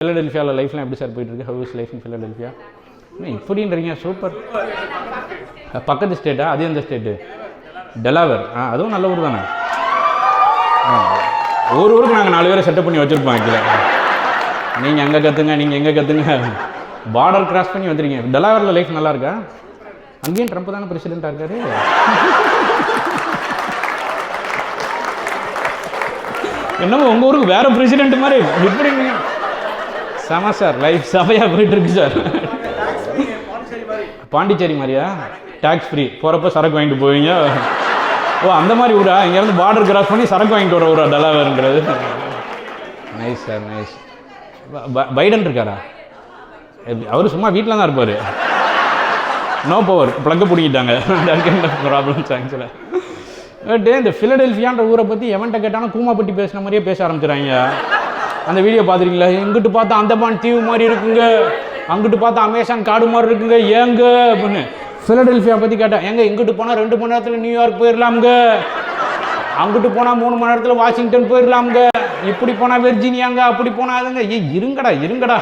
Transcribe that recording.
ஃபிலடெல்ஃபியாவில் லைஃப்லாம் எப்படி சார் போயிட்டுருக்கு? How is life in Philadelphia? இப்படின்றீங்க, சூப்பர். பக்கத்து ஸ்டேட்டா? அது எந்த ஸ்டேட்டு? டெலாவேர். அதுவும் நல்ல ஊர் தானே. ஒரு ஊருக்கு நாங்கள் 4 பேரை செட்டப் பண்ணி வச்சுருப்போம். ஆக்சுவலி நீங்கள் அங்கே கற்றுங்க, நீங்கள் எங்கே கற்றுங்க, பார்டர் கிராஸ் பண்ணி வந்துடுங்க. டெலாவேரில் லைஃப் நல்லா இருக்கா? அங்கேயும் ட்ரம்ப் தானே பிரசிடெண்ட்டாக இருக்காரு. என்னமோ உங்கள் ஊருக்கு வேறு பிரசிடெண்ட் மாதிரி இப்படி செம சார். லைஃப் செமையாக போயிட்டுருக்கு சார். பாண்டிச்சேரி மாதிரியா? டேக்ஸ் ஃப்ரீ, போகிறப்ப சரக்கு வாங்கிட்டு போவீங்க. ஓ, அந்த மாதிரி ஊரா? இங்கேருந்து பார்டர் கிராஸ் பண்ணி சரக்கு வாங்கிட்டு வர ஊரா டெலாவேருங்கிறது? Nice sir, nice. பைடன் இருக்காரா? அவர் சும்மா வீட்டில் தான் இருப்பார். நோ பவர், ப்ளக்கை பிடிக்கிட்டாங்க. ப்ராப்ளம்ஸ் ஆக்சுவலாக. பட் இந்த ஃபிலடெல்ஃபியான்ற ஊரை பற்றி எவன்கிட்ட கேட்டாலும் கூமாப்பட்டி பேசுன மாதிரியே பேச ஆரம்பிச்சுறாங்க. அந்த வீடியோ பார்த்துருக்கீங்களா? எங்கிட்டு பார்த்தா அந்தமான் தீவு மாதிரி இருக்குங்க, அங்கிட்டு பார்த்தா அமேசான் காடு மாதிரி இருக்குங்க, ஏங்க அப்படின்னு. ஃபிலடெல்ஃபியா பற்றி கேட்டேன், எங்க இங்கிட்டு போனால் 2 மணி நேரத்தில் நியூயார்க் போயிடலாமுங்க, அங்கிட்டு போனால் 3 மணி நேரத்தில் வாஷிங்டன் போயிடலாமுங்க, இப்படி போனால் வெர்ஜீனியாங்க, அப்படி போனால் அதுங்க. இருங்கடா இருங்கடா.